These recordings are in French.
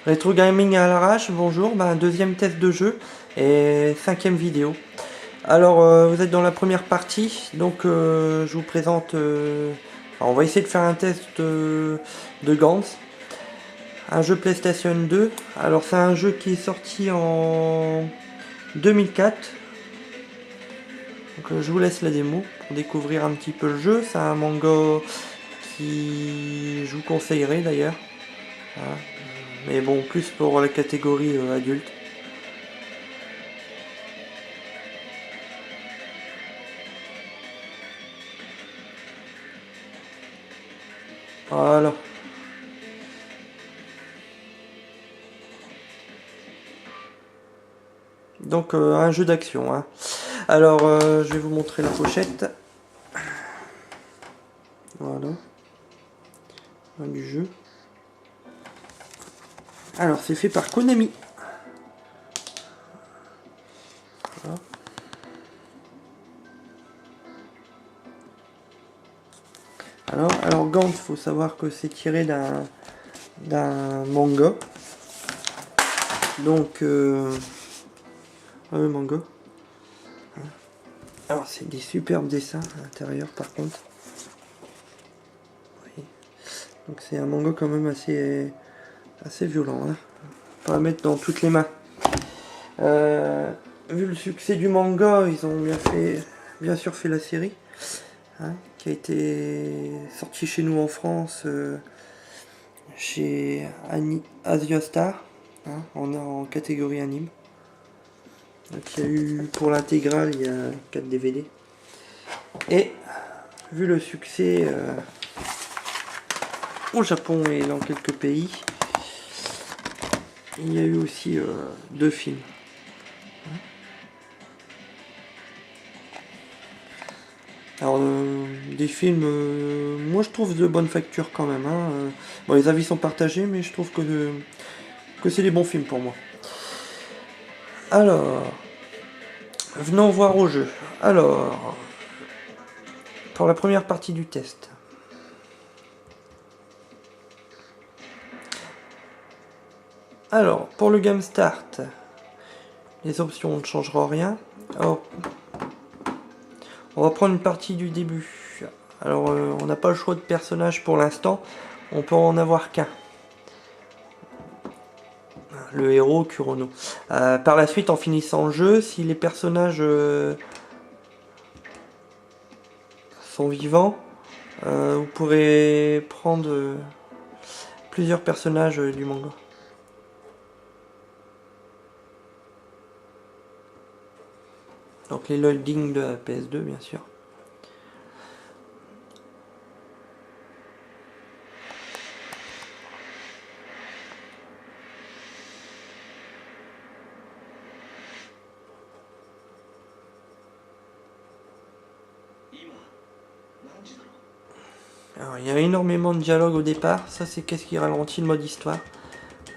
Retro Gaming à l'arrache, bonjour, deuxième test de jeu et cinquième vidéo. Alors vous êtes dans la première partie, donc je vous présente, on va essayer de faire un test de Gantz, un jeu PlayStation 2. Alors c'est un jeu qui est sorti en 2004, donc je vous laisse la démo pour découvrir un petit peu le jeu. C'est un manga qui je vous conseillerais d'ailleurs. Voilà. Mais bon, plus pour la catégorie adulte. Voilà. Donc un jeu d'action. Hein. Alors je vais vous montrer la pochette. Voilà. Du jeu. Alors c'est fait par Konami. Voilà. Alors Gantz, faut savoir que c'est tiré d'un manga. Donc manga. Alors c'est des superbes dessins à l'intérieur par contre. Oui. Donc c'est un manga quand même assez violent. Hein. Pas à mettre dans toutes les mains. Vu le succès du manga, ils ont bien sûr fait la série, hein, qui a été sortie chez nous en France, chez Asia Star, hein, en catégorie anime. Donc il y a eu pour l'intégrale, il y a 4 DVD. Et vu le succès au Japon et dans quelques pays, il y a eu aussi 2 films. Alors, des films, moi je trouve de bonne facture quand même. Hein. Bon, les avis sont partagés, mais je trouve que c'est des bons films pour moi. Alors, venons voir au jeu. Alors, pour la première partie du test. Alors, pour le Game Start, les options ne changeront rien. Alors, on va prendre une partie du début. Alors, on n'a pas le choix de personnage pour l'instant. On peut en avoir qu'un. Le héros Kurono. Par la suite, en finissant le jeu, si les personnages sont vivants, vous pourrez prendre plusieurs personnages du manga. Donc les loadings de la PS2 bien sûr. Alors il y a énormément de dialogue au départ, ça c'est qu'est-ce qui ralentit le mode histoire.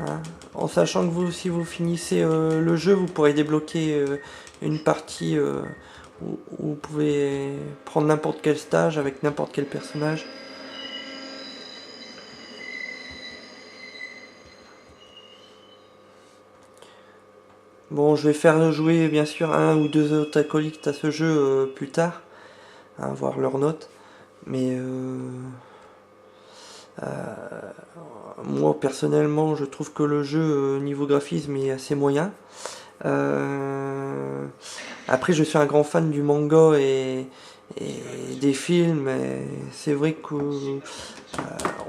Hein. En sachant que si vous finissez le jeu, vous pourrez débloquer une partie où vous pouvez prendre n'importe quel stage avec n'importe quel personnage. Bon, je vais faire jouer bien sûr un ou deux autres acolytes à ce jeu plus tard, hein, voir leurs notes. Mais moi personnellement, je trouve que le jeu niveau graphisme est assez moyen. Après, je suis un grand fan du manga et des films. C'est vrai qu'on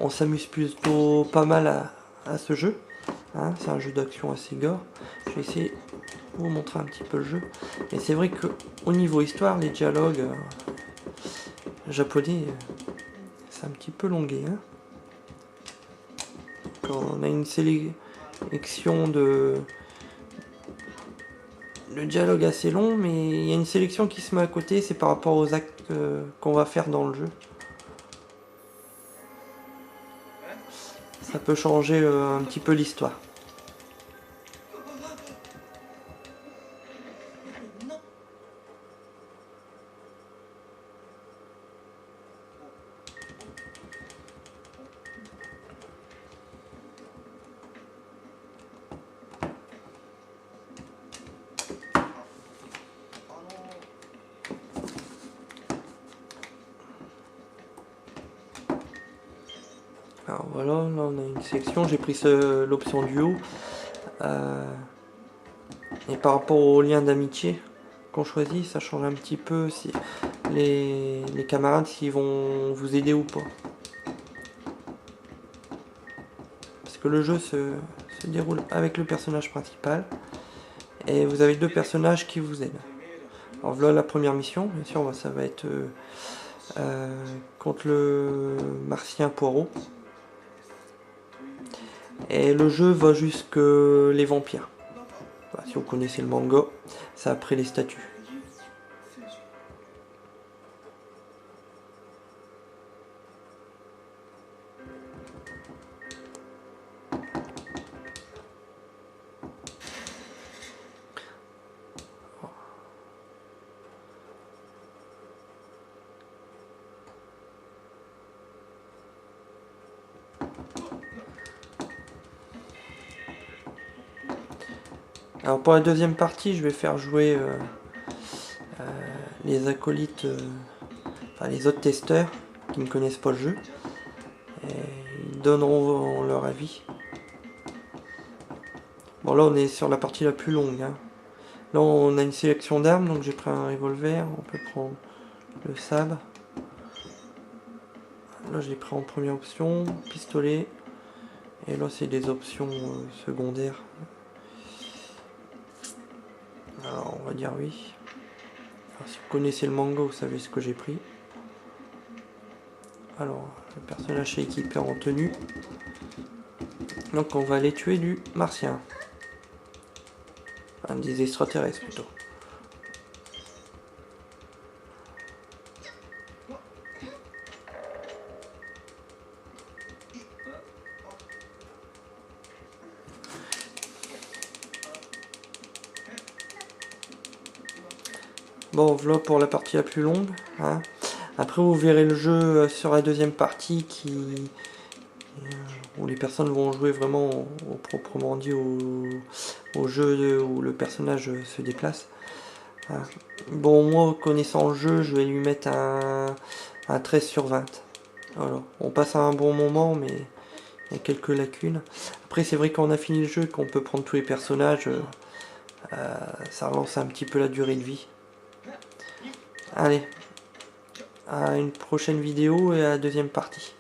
s'amuse plutôt pas mal à ce jeu. Hein, c'est un jeu d'action assez gore. Je vais essayer de vous montrer un petit peu le jeu. Et c'est vrai que au niveau histoire, les dialogues japonais, c'est un petit peu longué. Hein. Quand on a une sélection de dialogue assez long, mais il y a une sélection qui se met à côté, c'est par rapport aux actes qu'on va faire dans le jeu. Ça peut changer un petit peu l'histoire. Voilà, là on a une sélection, j'ai pris l'option duo. Et par rapport au lien d'amitié qu'on choisit, ça change un petit peu si les camarades s'ils vont vous aider ou pas. Parce que le jeu se déroule avec le personnage principal. Et vous avez deux personnages qui vous aident. Alors voilà la première mission, bien sûr, ça va être contre le Martien Poirot. Et le jeu va jusque les vampires. Voilà, si vous connaissez le manga, c'est après les statues. Alors pour la deuxième partie, je vais faire jouer les acolytes, enfin les autres testeurs qui ne connaissent pas le jeu. Et ils donneront leur avis. Bon là on est sur la partie la plus longue. Hein. Là on a une sélection d'armes, donc j'ai pris un revolver, on peut prendre le sabre. Là je l'ai pris en première option, pistolet. Et là c'est des options secondaires. Alors on va dire oui. Alors, si vous connaissez le manga, vous savez ce que j'ai pris. Alors le personnage est équipé en tenue. Donc on va aller tuer du martien. Enfin, des extraterrestres plutôt. Bon, voilà pour la partie la plus longue. Hein. Après, vous verrez le jeu sur la deuxième partie où les personnes vont jouer vraiment proprement dit au jeu où le personnage se déplace. Hein. Bon, moi, connaissant le jeu, je vais lui mettre un 13 sur 20. Voilà. On passe à un bon moment, mais il y a quelques lacunes. Après, c'est vrai qu'on a fini le jeu, qu'on peut prendre tous les personnages, ça relance un petit peu la durée de vie. Allez, à une prochaine vidéo et à la deuxième partie.